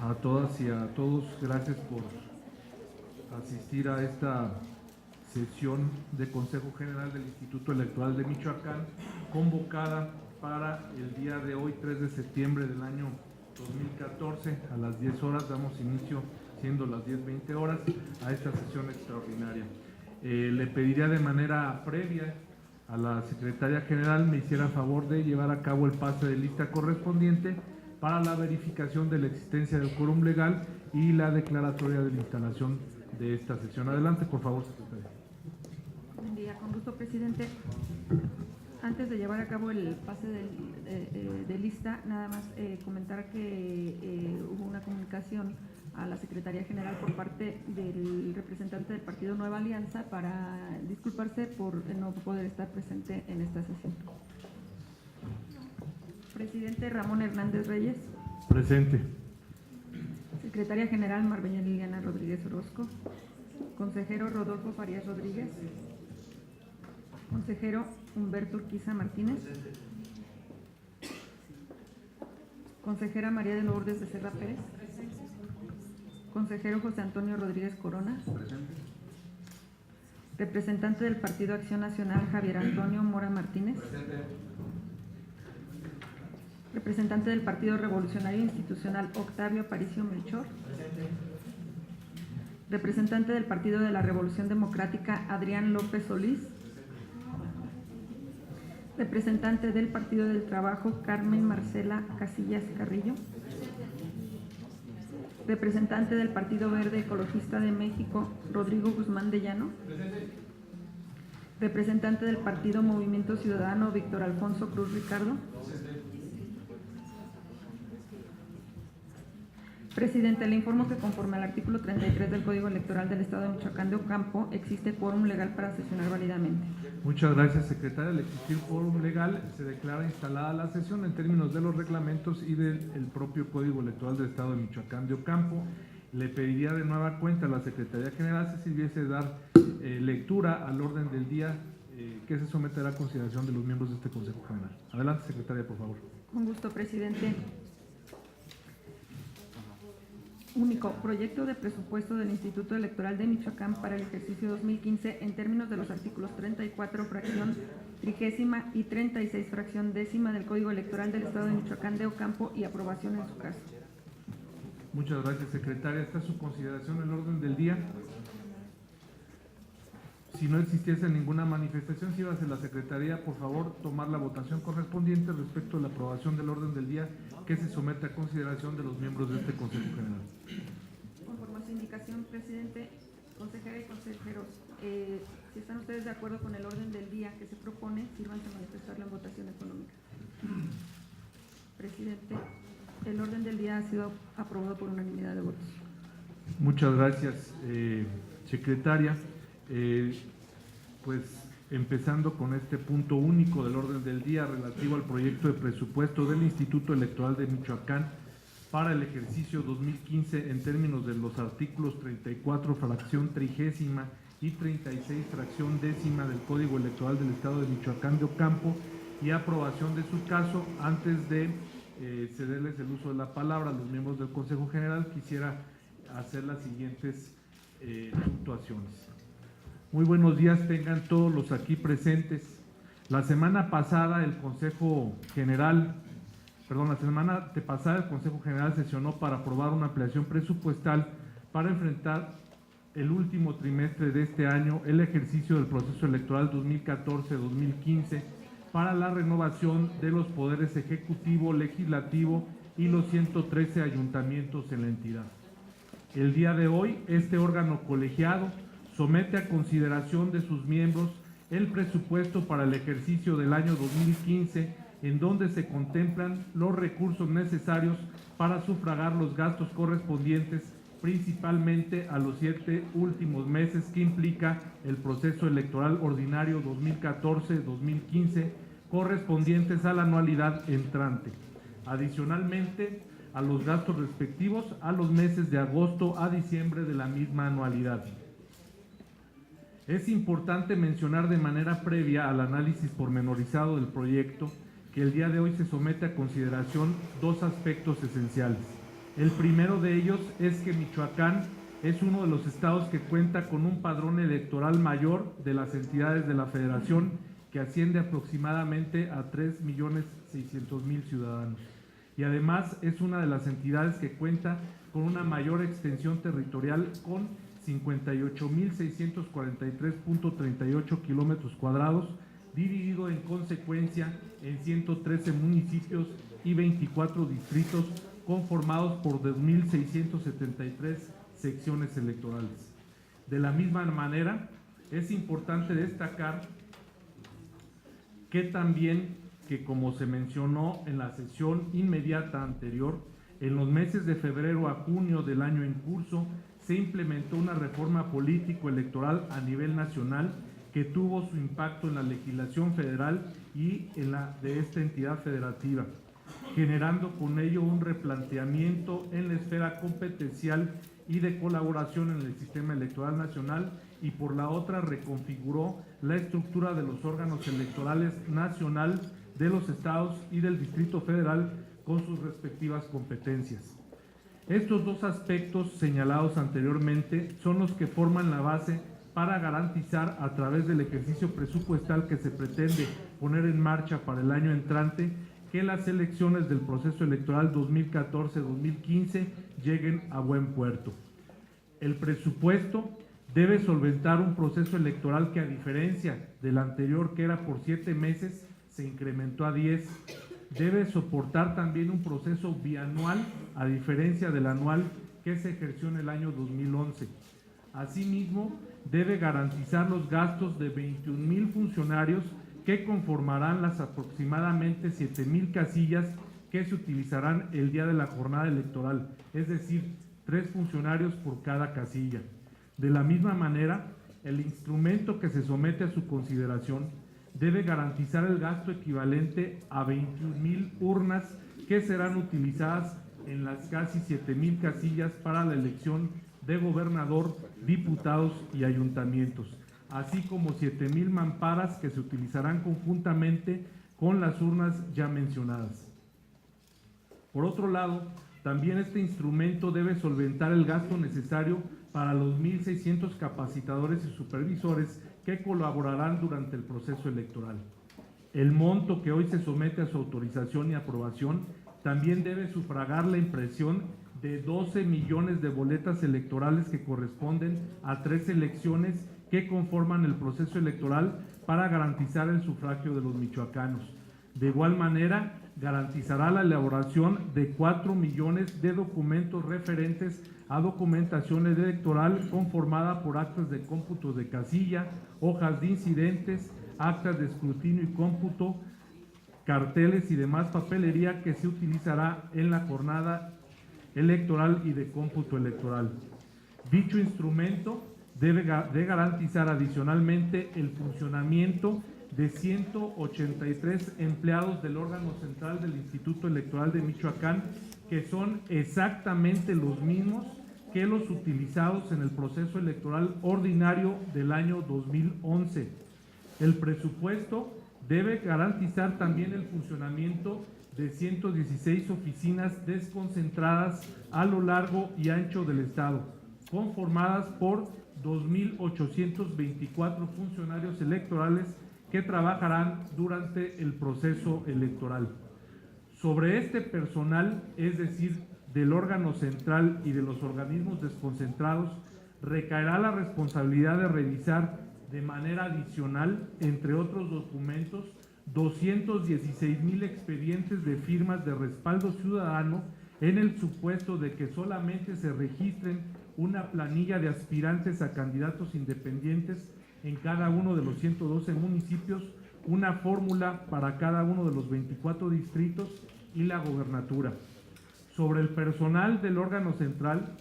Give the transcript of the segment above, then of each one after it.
a todas y a todos. Gracias por asistir a esta sesión de Consejo General del Instituto Electoral de Michoacán, convocada para el día de hoy, 3 de septiembre del año 2014, a las 10 horas. Damos inicio, siendo las 10:20 horas, a esta sesión extraordinaria. Le pediría de manera previa a la Secretaria General me hiciera favor de llevar a cabo el pase de lista correspondiente para la verificación de la existencia del quórum legal y la declaratoria de la instalación de esta sesión. Adelante, por favor, Secretaria. Buen día, con gusto, presidente. Antes de llevar a cabo el pase de lista, nada más comentar que hubo una comunicación a la Secretaría General por parte del representante del Partido Nueva Alianza para disculparse por no poder estar presente en esta sesión. Presidente Ramón Hernández Reyes. Presente. Secretaria General Marbella Liliana Rodríguez Orozco. Consejero Rodolfo Farías Rodríguez. Consejero Humberto Urquiza Martínez. Consejera María de Lourdes de Serra Pérez. Consejero José Antonio Rodríguez Corona. Representante del Partido Acción Nacional Javier Antonio Mora Martínez. Representante del Partido Revolucionario Institucional Octavio Aparicio Melchor. Representante del Partido de la Revolución Democrática Adrián López Solís. Representante del Partido del Trabajo Carmen Marcela Casillas Carrillo. Representante del Partido Verde Ecologista de México Rodrigo Guzmán de Llano. Representante del Partido Movimiento Ciudadano Víctor Alfonso Cruz Ricardo. Presidente, le informo que conforme al artículo 33 del Código Electoral del Estado de Michoacán de Ocampo, existe quórum legal para sesionar válidamente. Muchas gracias, secretaria. Al existir quórum legal, se declara instalada la sesión en términos de los reglamentos y del propio Código Electoral del Estado de Michoacán de Ocampo. Le pediría de nueva cuenta a la Secretaría General si sirviese dar lectura al orden del día que se someterá a consideración de los miembros de este Consejo General. Adelante, secretaria, por favor. Con gusto, presidente. Único, proyecto de presupuesto del Instituto Electoral de Michoacán para el ejercicio 2015 en términos de los artículos 34, fracción 30 y 36, fracción 10 del Código Electoral del Estado de Michoacán de Ocampo y aprobación en su caso. Muchas gracias, secretaria. Está a su consideración el orden del día. Si no existiese ninguna manifestación, si iba a ser la secretaría, por favor, tomar la votación correspondiente respecto a la aprobación del orden del día que se somete a consideración de los miembros de este Consejo General. Conforme a su indicación, presidente, consejera y consejeros, si están ustedes de acuerdo con el orden del día que se propone, sírvanse a manifestarlo en votación económica. Presidente, el orden del día ha sido aprobado por unanimidad de votos. Muchas gracias, secretaria. Pues empezando con este punto único del orden del día relativo al proyecto de presupuesto del Instituto Electoral de Michoacán para el ejercicio 2015 en términos de los artículos 34, fracción 30 y 36, fracción 10 del Código Electoral del Estado de Michoacán de Ocampo y aprobación de su caso. Antes de cederles el uso de la palabra a los miembros del Consejo General, quisiera hacer las siguientes puntuaciones. Muy buenos días tengan todos los aquí presentes. La semana pasada el Consejo General sesionó para aprobar una ampliación presupuestal para enfrentar el último trimestre de este año, el ejercicio del proceso electoral 2014-2015 para la renovación de los poderes ejecutivo, legislativo y los 113 ayuntamientos en la entidad. El día de hoy, este órgano colegiado somete a consideración de sus miembros el presupuesto para el ejercicio del año 2015, en donde se contemplan los recursos necesarios para sufragar los gastos correspondientes principalmente a los 7 últimos meses que implica el proceso electoral ordinario 2014-2015, correspondientes a la anualidad entrante. Adicionalmente, a los gastos respectivos a los meses de agosto a diciembre de la misma anualidad. Es importante mencionar de manera previa al análisis pormenorizado del proyecto que el día de hoy se somete a consideración dos aspectos esenciales. El primero de ellos es que Michoacán es uno de los estados que cuenta con un padrón electoral mayor de las entidades de la Federación, que asciende aproximadamente a 3.600.000 ciudadanos. Y además es una de las entidades que cuenta con una mayor extensión territorial, con 58.643.38 kilómetros cuadrados, dividido en consecuencia en 113 municipios y 24 distritos, conformados por 2.673 secciones electorales. De la misma manera, es importante destacar que también, como se mencionó en la sesión inmediata anterior, en los meses de febrero a junio del año en curso, se implementó una reforma político-electoral a nivel nacional que tuvo su impacto en la legislación federal y en la de esta entidad federativa, generando con ello un replanteamiento en la esfera competencial y de colaboración en el sistema electoral nacional, y por la otra reconfiguró la estructura de los órganos electorales nacional de los estados y del Distrito Federal con sus respectivas competencias. Estos dos aspectos señalados anteriormente son los que forman la base para garantizar, a través del ejercicio presupuestal que se pretende poner en marcha para el año entrante, que las elecciones del proceso electoral 2014-2015 lleguen a buen puerto. El presupuesto debe solventar un proceso electoral que, a diferencia del anterior, que era por 7 meses, se incrementó a 10. Debe soportar también un proceso bianual, a diferencia del anual que se ejerció en el año 2011. Asimismo, debe garantizar los gastos de 21,000 funcionarios que conformarán las aproximadamente 7,000 casillas que se utilizarán el día de la jornada electoral, es decir, 3 funcionarios por cada casilla. De la misma manera, el instrumento que se somete a su consideración debe garantizar el gasto equivalente a 21,000 urnas que serán utilizadas en las casi 7,000 casillas para la elección de gobernador, diputados y ayuntamientos, así como 7,000 mamparas que se utilizarán conjuntamente con las urnas ya mencionadas. Por otro lado, también este instrumento debe solventar el gasto necesario para los 1,600 capacitadores y supervisores que colaborarán durante el proceso electoral. El monto que hoy se somete a su autorización y aprobación también debe sufragar la impresión de 12 millones de boletas electorales que corresponden a 3 elecciones que conforman el proceso electoral para garantizar el sufragio de los michoacanos. De igual manera, garantizará la elaboración de 4 millones de documentos referentes a documentación electoral conformada por actas de cómputo de casilla, hojas de incidentes, actas de escrutinio y cómputo, carteles y demás papelería que se utilizará en la jornada electoral y de cómputo electoral. Dicho instrumento debe de garantizar adicionalmente el funcionamiento de 183 empleados del órgano central del Instituto Electoral de Michoacán, que son exactamente los mismos que los utilizados en el proceso electoral ordinario del año 2011. El presupuesto debe garantizar también el funcionamiento de 116 oficinas desconcentradas a lo largo y ancho del estado, conformadas por 2,824 funcionarios electorales que trabajarán durante el proceso electoral. Sobre este personal, es decir, del órgano central y de los organismos desconcentrados, recaerá la responsabilidad de revisar de manera adicional, entre otros documentos, 216,000 expedientes de firmas de respaldo ciudadano, en el supuesto de que solamente se registren una planilla de aspirantes a candidatos independientes en cada uno de los 112 municipios, una fórmula para cada uno de los 24 distritos y la gobernatura. Sobre el personal del órgano central,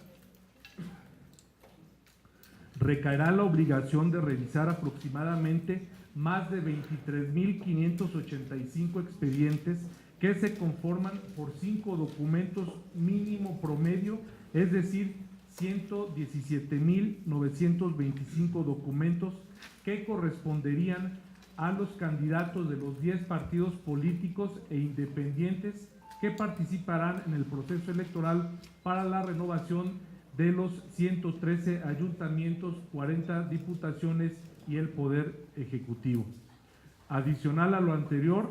recaerá la obligación de revisar aproximadamente más de 23,585 expedientes que se conforman por 5 documentos mínimo promedio, es decir, 117,925 documentos que corresponderían a los candidatos de los 10 partidos políticos e independientes que participarán en el proceso electoral para la renovación de los 113 ayuntamientos, 40 diputaciones y el Poder Ejecutivo. Adicional a lo anterior,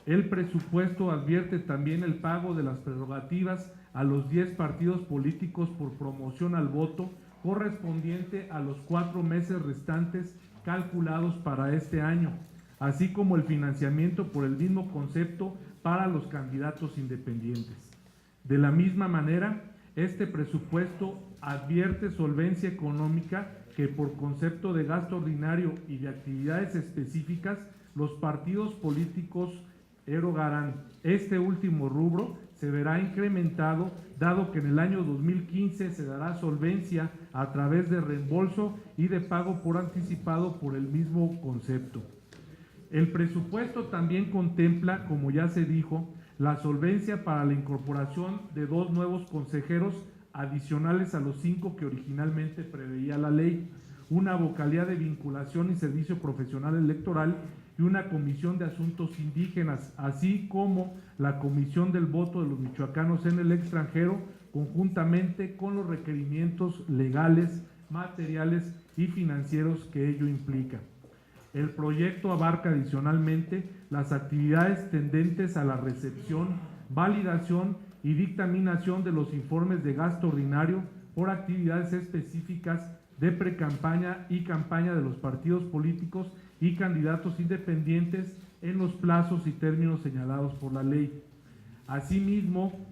el presupuesto advierte también el pago de las prerrogativas a los 10 partidos políticos por promoción al voto correspondiente a los 4 meses restantes calculados para este año, así como el financiamiento por el mismo concepto para los candidatos independientes. De la misma manera, este presupuesto advierte solvencia económica que por concepto de gasto ordinario y de actividades específicas, los partidos políticos erogarán. Este último rubro se verá incrementado, dado que en el año 2015 se dará solvencia a través de reembolso y de pago por anticipado por el mismo concepto. El presupuesto también contempla, como ya se dijo, la solvencia para la incorporación de 2 nuevos consejeros adicionales a los 5 que originalmente preveía la ley, una vocalía de vinculación y servicio profesional electoral y una comisión de asuntos indígenas, así como la comisión del voto de los michoacanos en el extranjero, conjuntamente con los requerimientos legales, materiales y financieros que ello implica. El proyecto abarca adicionalmente las actividades tendentes a la recepción, validación y dictaminación de los informes de gasto ordinario por actividades específicas de precampaña y campaña de los partidos políticos y candidatos independientes en los plazos y términos señalados por la ley. Asimismo,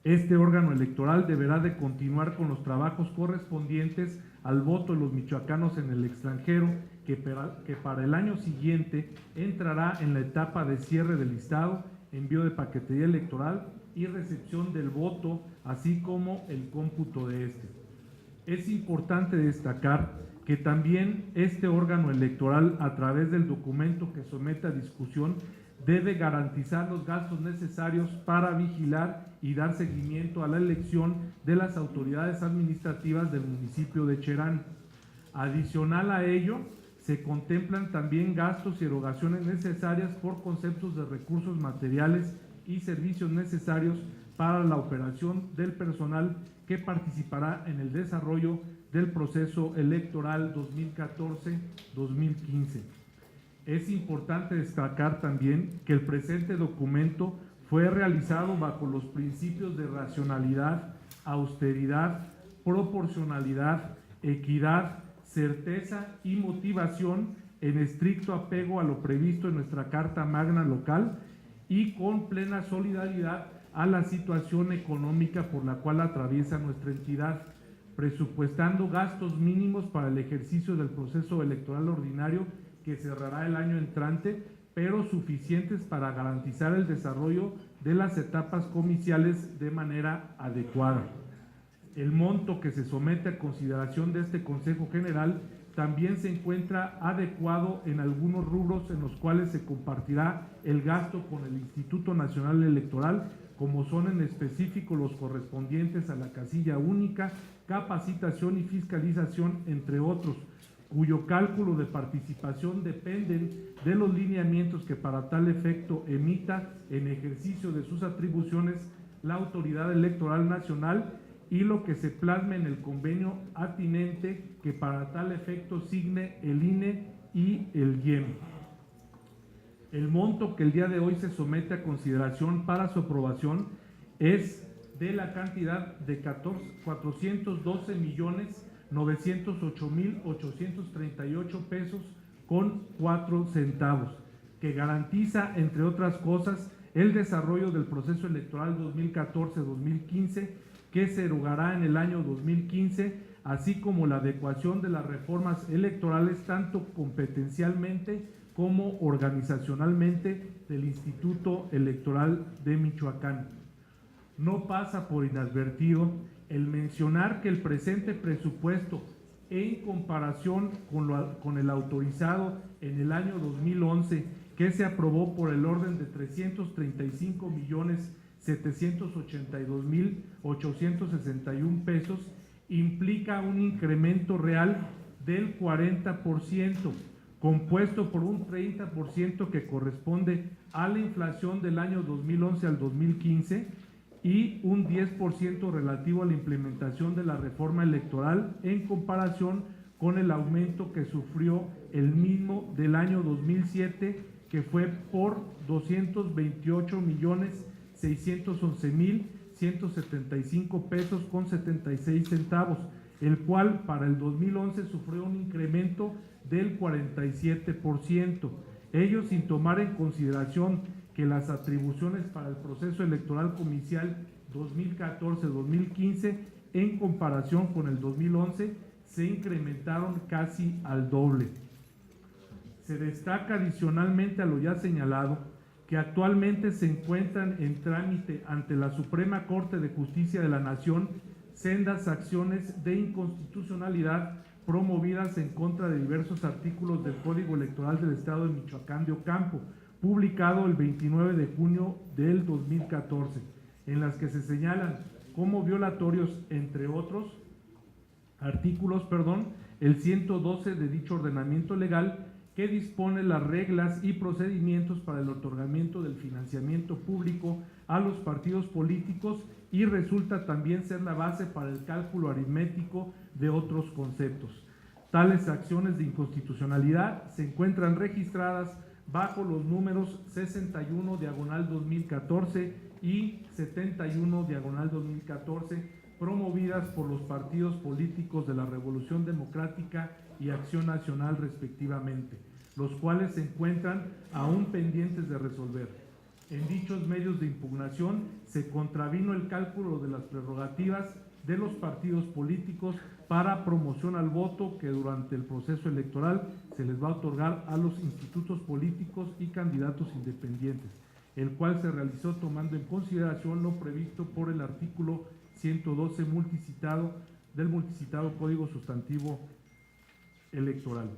este órgano electoral deberá de continuar con los trabajos correspondientes al voto de los michoacanos en el extranjero, que para el año siguiente entrará en la etapa de cierre del listado, envío de paquetería electoral y recepción del voto, así como el cómputo de este. Es importante destacar que también este órgano electoral, a través del documento que somete a discusión, debe garantizar los gastos necesarios para vigilar y dar seguimiento a la elección de las autoridades administrativas del municipio de Cherán. Adicional a ello, se contemplan también gastos y erogaciones necesarias por conceptos de recursos materiales y servicios necesarios para la operación del personal que participará en el desarrollo del proceso electoral 2014-2015. Es importante destacar también que el presente documento fue realizado bajo los principios de racionalidad, austeridad, proporcionalidad, equidad, certeza y motivación en estricto apego a lo previsto en nuestra Carta Magna local y con plena solidaridad a la situación económica por la cual atraviesa nuestra entidad, presupuestando gastos mínimos para el ejercicio del proceso electoral ordinario que cerrará el año entrante, pero suficientes para garantizar el desarrollo de las etapas comiciales de manera adecuada. El monto que se somete a consideración de este Consejo General también se encuentra adecuado en algunos rubros en los cuales se compartirá el gasto con el Instituto Nacional Electoral, como son en específico los correspondientes a la casilla única, capacitación y fiscalización, entre otros, cuyo cálculo de participación dependen de los lineamientos que para tal efecto emita en ejercicio de sus atribuciones la Autoridad Electoral Nacional y lo que se plasme en el convenio atinente que para tal efecto signe el INE y el IEM. El monto que el día de hoy se somete a consideración para su aprobación es de la cantidad de 412,908,838 pesos con 4 centavos, que garantiza, entre otras cosas, el desarrollo del proceso electoral 2014-2015, que se erogará en el año 2015, así como la adecuación de las reformas electorales tanto competencialmente como organizacionalmente del Instituto Electoral de Michoacán. No pasa por inadvertido el mencionar que el presente presupuesto, en comparación con el autorizado en el año 2011, que se aprobó por el orden de 335,782,861 pesos, implica un incremento real del 40%, compuesto por un 30% que corresponde a la inflación del año 2011 al 2015 y un 10% relativo a la implementación de la reforma electoral en comparación con el aumento que sufrió el mismo del año 2007, que fue por 228.611.175 pesos con 76 centavos, el cual para el 2011 sufrió un incremento del 47%, ello sin tomar en consideración que las atribuciones para el proceso electoral comicial 2014-2015 en comparación con el 2011 se incrementaron casi al doble. Se destaca adicionalmente a lo ya señalado que actualmente se encuentran en trámite ante la Suprema Corte de Justicia de la Nación sendas acciones de inconstitucionalidad promovidas en contra de diversos artículos del Código Electoral del Estado de Michoacán de Ocampo, publicado el 29 de junio del 2014, en las que se señalan como violatorios, entre otros artículos, el 112 de dicho ordenamiento legal, que dispone las reglas y procedimientos para el otorgamiento del financiamiento público a los partidos políticos y resulta también ser la base para el cálculo aritmético de otros conceptos. Tales acciones de inconstitucionalidad se encuentran registradas bajo los números 61/2014 y 71/2014, promovidas por los partidos políticos de la Revolución Democrática y Acción Nacional respectivamente, los cuales se encuentran aún pendientes de resolver. En dichos medios de impugnación se contravino el cálculo de las prerrogativas de los partidos políticos para promoción al voto que durante el proceso electoral se les va a otorgar a los institutos políticos y candidatos independientes, el cual se realizó tomando en consideración lo previsto por el artículo 112 del multicitado Código Sustantivo Electoral.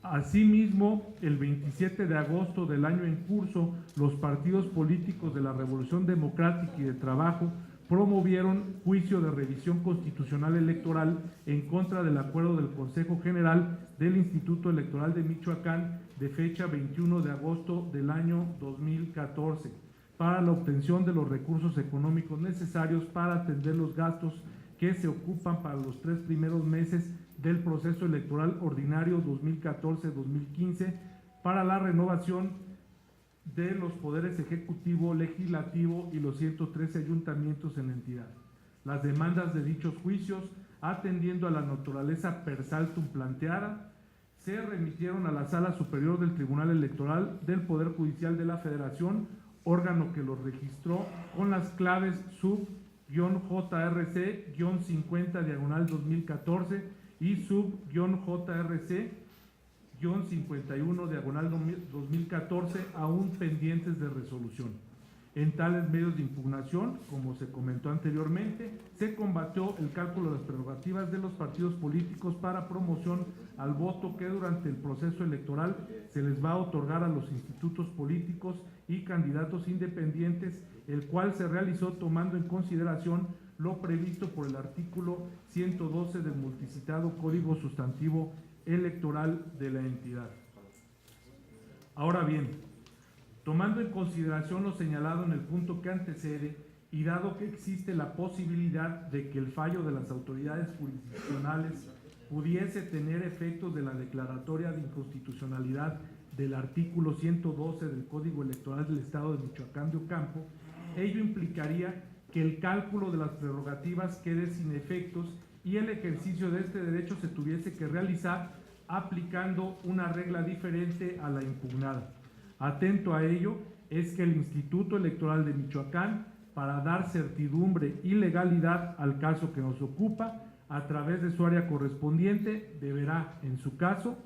Asimismo, el 27 de agosto del año en curso, los partidos políticos de la Revolución Democrática y de Trabajo promovieron juicio de revisión constitucional electoral en contra del acuerdo del Consejo General del Instituto Electoral de Michoacán de fecha 21 de agosto del año 2014 para la obtención de los recursos económicos necesarios para atender los gastos que se ocupan para los 3 primeros meses del proceso electoral ordinario 2014-2015 para la renovación de los poderes ejecutivo, legislativo y los 113 ayuntamientos en la entidad. Las demandas de dichos juicios, atendiendo a la naturaleza per saltum planteada, se remitieron a la Sala Superior del Tribunal Electoral del Poder Judicial de la Federación, órgano que los registró con las claves sub-JRC-50/2014 y sub-JRC-51/2014 aún pendientes de resolución. En tales medios de impugnación, como se comentó anteriormente, se combatió el cálculo de las prerrogativas de los partidos políticos para promoción al voto que durante el proceso electoral se les va a otorgar a los institutos políticos y candidatos independientes, el cual se realizó tomando en consideración lo previsto por el artículo 112 del multicitado Código Sustantivo Electoral de la entidad. Ahora bien, tomando en consideración lo señalado en el punto que antecede y dado que existe la posibilidad de que el fallo de las autoridades jurisdiccionales pudiese tener efectos de la declaratoria de inconstitucionalidad del artículo 112 del Código Electoral del Estado de Michoacán de Ocampo, ello implicaría que el cálculo de las prerrogativas quede sin efectos y el ejercicio de este derecho se tuviese que realizar aplicando una regla diferente a la impugnada. Atento a ello es que el Instituto Electoral de Michoacán, para dar certidumbre y legalidad al caso que nos ocupa, a través de su área correspondiente, deberá, en su caso,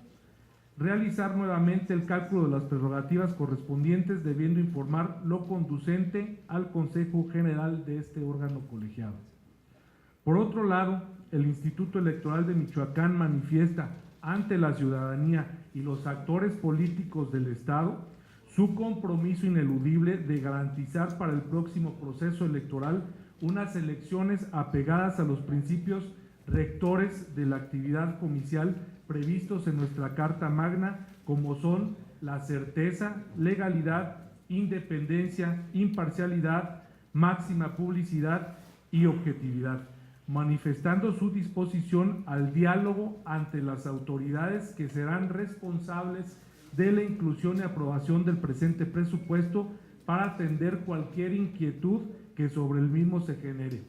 realizar nuevamente el cálculo de las prerrogativas correspondientes, debiendo informar lo conducente al Consejo General de este órgano colegiado. Por otro lado, el Instituto Electoral de Michoacán manifiesta ante la ciudadanía y los actores políticos del Estado su compromiso ineludible de garantizar para el próximo proceso electoral unas elecciones apegadas a los principios rectores de la actividad comicial previstos en nuestra Carta Magna, como son la certeza, legalidad, independencia, imparcialidad, máxima publicidad y objetividad, manifestando su disposición al diálogo ante las autoridades que serán responsables de la inclusión y aprobación del presente presupuesto para atender cualquier inquietud que sobre el mismo se genere,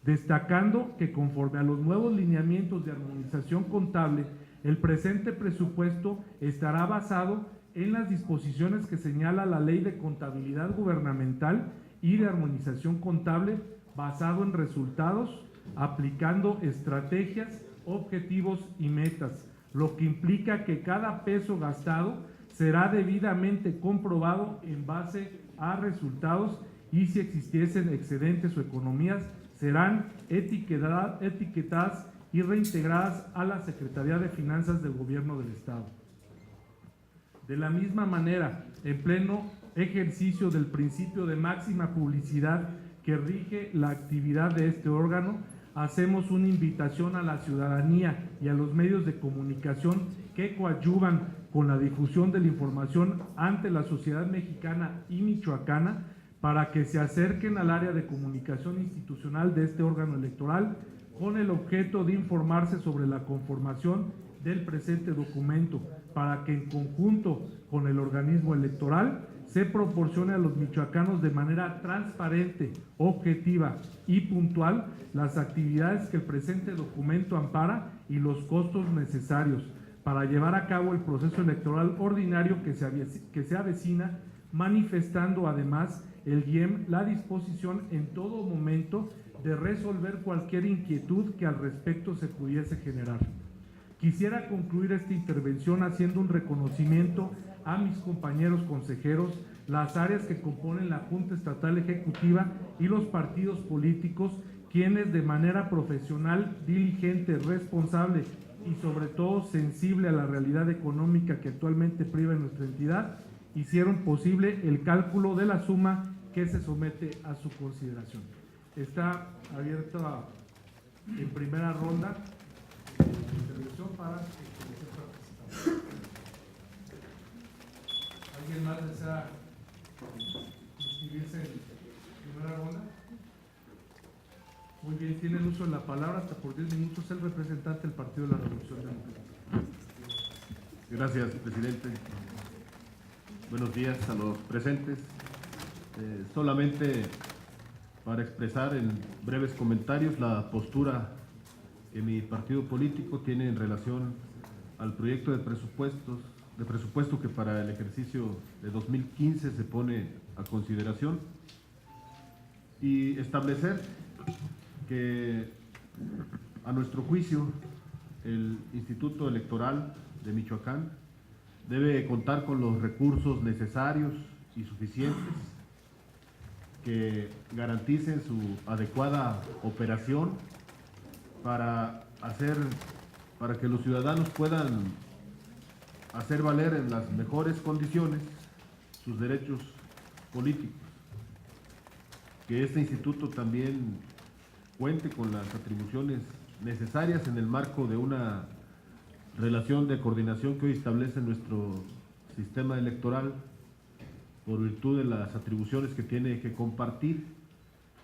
destacando que conforme a los nuevos lineamientos de armonización contable, el presente presupuesto estará basado en las disposiciones que señala la Ley de Contabilidad Gubernamental y de Armonización Contable, basado en resultados, aplicando estrategias, objetivos y metas, lo que implica que cada peso gastado será debidamente comprobado en base a resultados y si existiesen excedentes o economías serán etiquetadas y reintegradas a la Secretaría de Finanzas del Gobierno del Estado. De la misma manera, en pleno ejercicio del principio de máxima publicidad que rige la actividad de este órgano, hacemos una invitación a la ciudadanía y a los medios de comunicación que coadyuvan con la difusión de la información ante la sociedad mexicana y michoacana para que se acerquen al área de comunicación institucional de este órgano electoral con el objeto de informarse sobre la conformación del presente documento, para que en conjunto con el organismo electoral se proporcione a los michoacanos de manera transparente, objetiva y puntual las actividades que el presente documento ampara y los costos necesarios para llevar a cabo el proceso electoral ordinario que se avecina, manifestando además el IEM la disposición en todo momento de resolver cualquier inquietud que al respecto se pudiese generar. Quisiera concluir esta intervención haciendo un reconocimiento a mis compañeros consejeros, las áreas que componen la Junta Estatal Ejecutiva y los partidos políticos, quienes de manera profesional, diligente, responsable y sobre todo sensible a la realidad económica que actualmente priva en nuestra entidad, hicieron posible el cálculo de la suma que se somete a su consideración. Está abierta en primera ronda intervención para ¿alguien más desea inscribirse en primera ronda? Muy bien, tiene el uso de la palabra hasta por 10 minutos el representante del Partido de la Revolución Democrática. Gracias, presidente. Buenos días a los presentes. Solamente para expresar en breves comentarios la postura que mi partido político tiene en relación al proyecto de presupuesto que para el ejercicio de 2015 se pone a consideración, y establecer que a nuestro juicio el Instituto Electoral de Michoacán debe contar con los recursos necesarios y suficientes que garanticen su adecuada operación para que los ciudadanos puedan hacer valer en las mejores condiciones sus derechos políticos. Que este instituto también cuente con las atribuciones necesarias en el marco de una relación de coordinación que hoy establece nuestro sistema electoral, por virtud de las atribuciones que tiene que compartir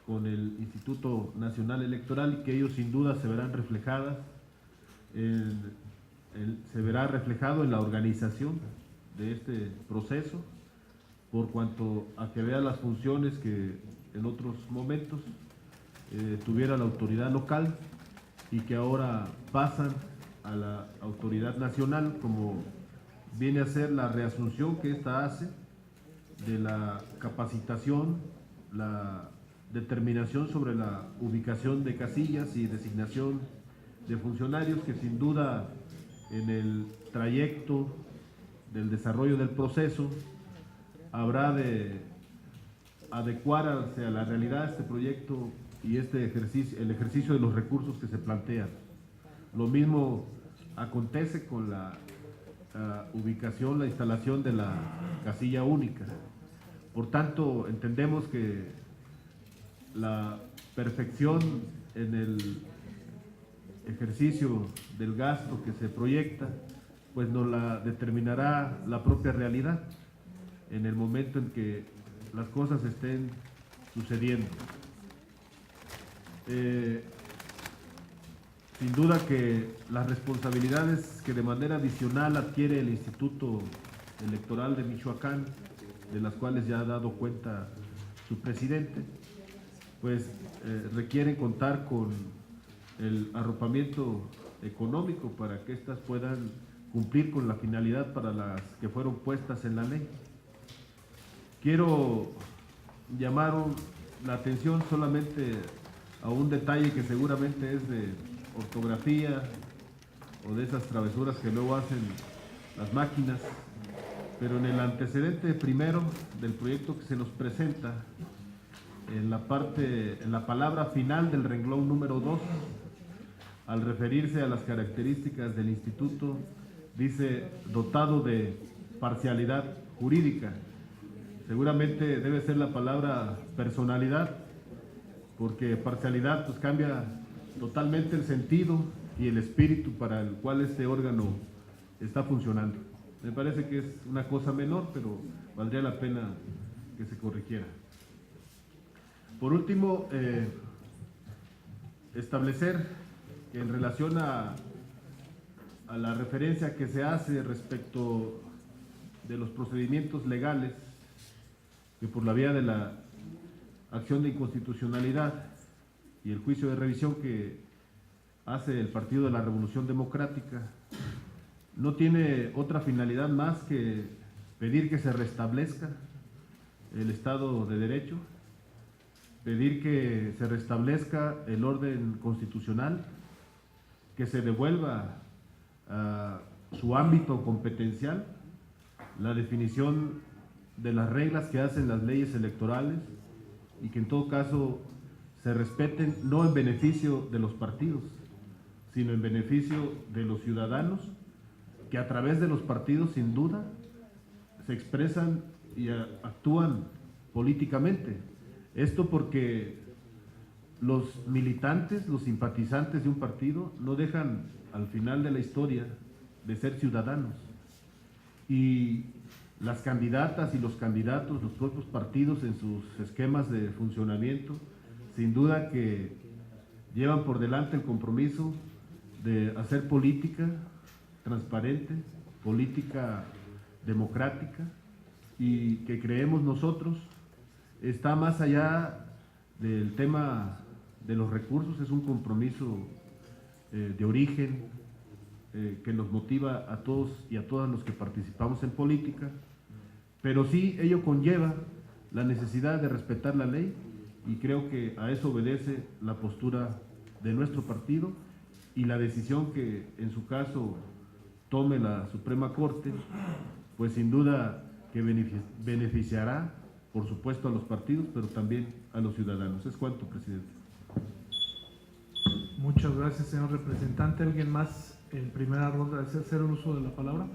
con el Instituto Nacional Electoral, y que ellos sin duda se verán reflejadas, se verá reflejado en la organización de este proceso, por cuanto a que vea las funciones que en otros momentos tuviera la autoridad local y que ahora pasan a la autoridad nacional, como viene a ser la reasunción que ésta hace de la capacitación, la determinación sobre la ubicación de casillas y designación de funcionarios, que sin duda en el trayecto del desarrollo del proceso habrá de adecuarse a la realidad de este proyecto y el ejercicio de los recursos que se plantean. Lo mismo acontece con la ubicación, la instalación de la casilla única. Por tanto, entendemos que la perfección en ejercicio del gasto que se proyecta, pues nos la determinará la propia realidad en el momento en que las cosas estén sucediendo. Sin duda que las responsabilidades que de manera adicional adquiere el Instituto Electoral de Michoacán, de las cuales ya ha dado cuenta su presidente, pues requieren contar con el arropamiento económico para que éstas puedan cumplir con la finalidad para las que fueron puestas en la ley. Quiero llamar la atención solamente a un detalle que seguramente es de ortografía o de esas travesuras que luego hacen las máquinas, pero en el antecedente primero del proyecto que se nos presenta, en la palabra final del renglón número 2, al referirse a las características del instituto, dice dotado de parcialidad jurídica. Seguramente debe ser la palabra personalidad, porque parcialidad pues cambia totalmente el sentido y el espíritu para el cual este órgano está funcionando. Me parece que es una cosa menor, pero valdría la pena que se corrigiera. Por último, establecer que en relación a la referencia que se hace respecto de los procedimientos legales, que por la vía de la acción de inconstitucionalidad y el juicio de revisión que hace el Partido de la Revolución Democrática, no tiene otra finalidad más que pedir que se restablezca el Estado de Derecho, pedir que se restablezca el orden constitucional, que se devuelva a su ámbito competencial la definición de las reglas que hacen las leyes electorales y que en todo caso se respeten no en beneficio de los partidos, sino en beneficio de los ciudadanos que a través de los partidos sin duda se expresan y actúan políticamente. Esto porque los militantes, los simpatizantes de un partido no dejan al final de la historia de ser ciudadanos, y las candidatas y los candidatos, los propios partidos en sus esquemas de funcionamiento, sin duda que llevan por delante el compromiso de hacer política transparente, política democrática, y que creemos nosotros está más allá del tema de los recursos, es un compromiso de origen que nos motiva a todos y a todas los que participamos en política, pero sí ello conlleva la necesidad de respetar la ley, y creo que a eso obedece la postura de nuestro partido y la decisión que en su caso tome la Suprema Corte, pues sin duda que beneficiará, por supuesto, a los partidos, pero también a los ciudadanos. Es cuanto, presidente. Muchas gracias, señor representante. ¿Alguien más en primera ronda desea hacer el uso de la palabra?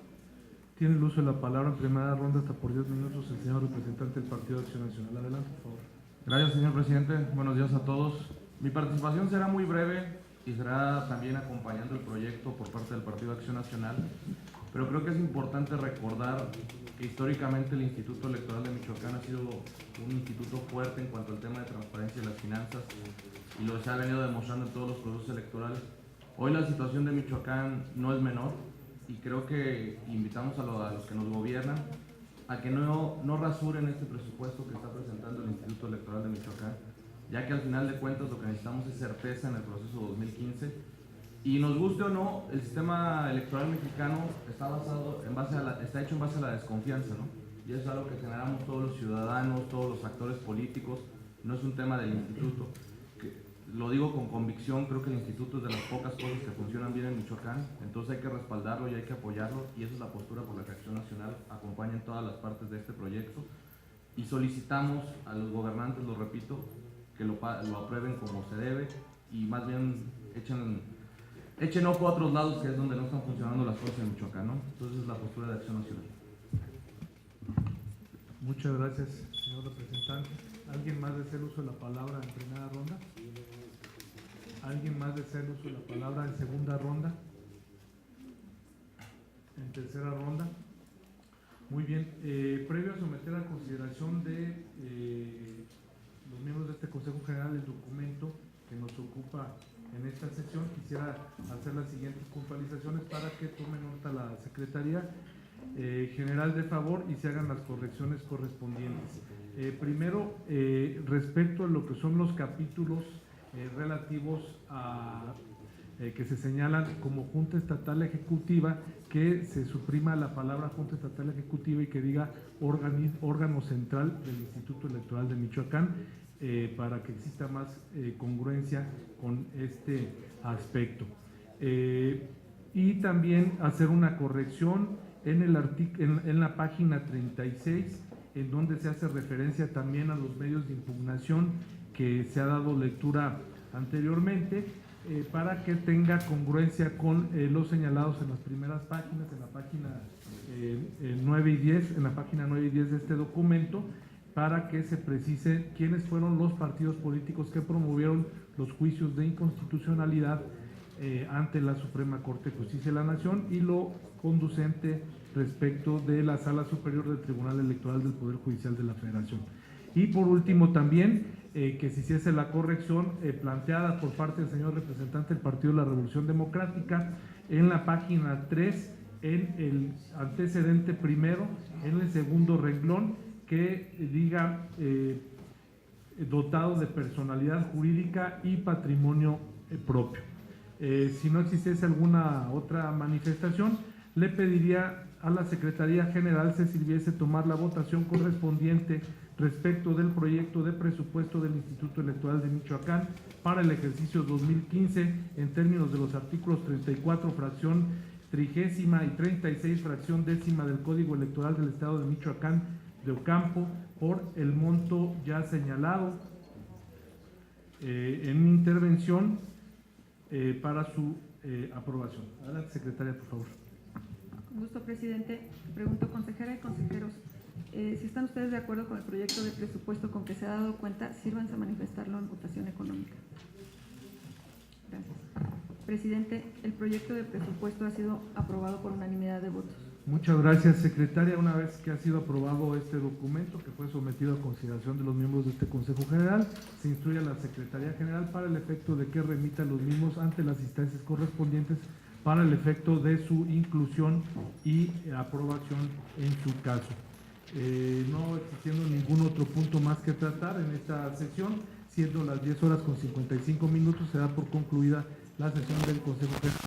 Tiene el uso de la palabra en primera ronda hasta por 10 minutos el señor representante del Partido de Acción Nacional. Adelante, por favor. Gracias, señor presidente. Buenos días a todos. Mi participación será muy breve y será también acompañando el proyecto por parte del Partido de Acción Nacional, pero creo que es importante recordar que históricamente el Instituto Electoral de Michoacán ha sido un instituto fuerte en cuanto al tema de transparencia de las finanzas, y lo se ha venido demostrando en todos los procesos electorales. Hoy la situación de Michoacán no es menor, y creo que invitamos a los que nos gobiernan a que no rasuren este presupuesto que está presentando el Instituto Electoral de Michoacán, ya que al final de cuentas lo que necesitamos es certeza en el proceso 2015, y nos guste o no, el sistema electoral mexicano está hecho en base a la desconfianza, ¿no? Y eso es algo que generamos todos los ciudadanos, todos los actores políticos, no es un tema del instituto. Lo digo con convicción, creo que el instituto es de las pocas cosas que funcionan bien en Michoacán, entonces hay que respaldarlo y hay que apoyarlo, y esa es la postura por la que Acción Nacional acompaña en todas las partes de este proyecto, y solicitamos a los gobernantes, lo repito, que lo aprueben como se debe, y más bien echen ojo a otros lados, que es donde no están funcionando las cosas en Michoacán, ¿no? Entonces es la postura de Acción Nacional. Muchas gracias, señor representante. ¿Alguien más desea el uso de la palabra en primera ronda? ¿Alguien más desea el uso de la palabra en segunda ronda? ¿En tercera ronda? Muy bien. Previo a someter a consideración de los miembros de este Consejo General el documento que nos ocupa en esta sesión, quisiera hacer las siguientes puntualizaciones para que tome nota la Secretaría General de favor y se hagan las correcciones correspondientes. Primero, respecto a lo que son los capítulos relativos a que se señalan como Junta Estatal Ejecutiva, que se suprima la palabra Junta Estatal Ejecutiva y que diga órgano central del Instituto Electoral de Michoacán, para que exista más congruencia con este aspecto. Y también hacer una corrección en la página 36, en donde se hace referencia también a los medios de impugnación que se ha dado lectura anteriormente, para que tenga congruencia con los señalados en las primeras páginas, en la página 9 y 10, en la página 9 y 10 de este documento, para que se precise quiénes fueron los partidos políticos que promovieron los juicios de inconstitucionalidad ante la Suprema Corte de Justicia de la Nación y lo conducente respecto de la Sala Superior del Tribunal Electoral del Poder Judicial de la Federación. Y por último también que se hiciese la corrección planteada por parte del señor representante del Partido de la Revolución Democrática en la página 3, en el antecedente primero, en el segundo renglón, que diga dotado de personalidad jurídica y patrimonio propio. Si no existiese alguna otra manifestación, le pediría a la Secretaría General se sirviese tomar la votación correspondiente respecto del proyecto de presupuesto del Instituto Electoral de Michoacán para el ejercicio 2015 en términos de los artículos 34, fracción 30ª y 36, fracción 10ª del Código Electoral del Estado de Michoacán de Ocampo, por el monto ya señalado en mi intervención para su aprobación. Adelante, secretaria, por favor. Con gusto, presidente. Pregunto, consejera y consejeros, si están ustedes de acuerdo con el proyecto de presupuesto con que se ha dado cuenta, sírvanse a manifestarlo en votación económica. Gracias. Presidente, el proyecto de presupuesto ha sido aprobado por unanimidad de votos. Muchas gracias, secretaria. Una vez que ha sido aprobado este documento, que fue sometido a consideración de los miembros de este Consejo General, se instruye a la Secretaría General para el efecto de que remita los mismos ante las instancias correspondientes para el efecto de su inclusión y aprobación en su caso. No existiendo ningún otro punto más que tratar en esta sesión, siendo las 10:55, se da por concluida la sesión del Consejo General.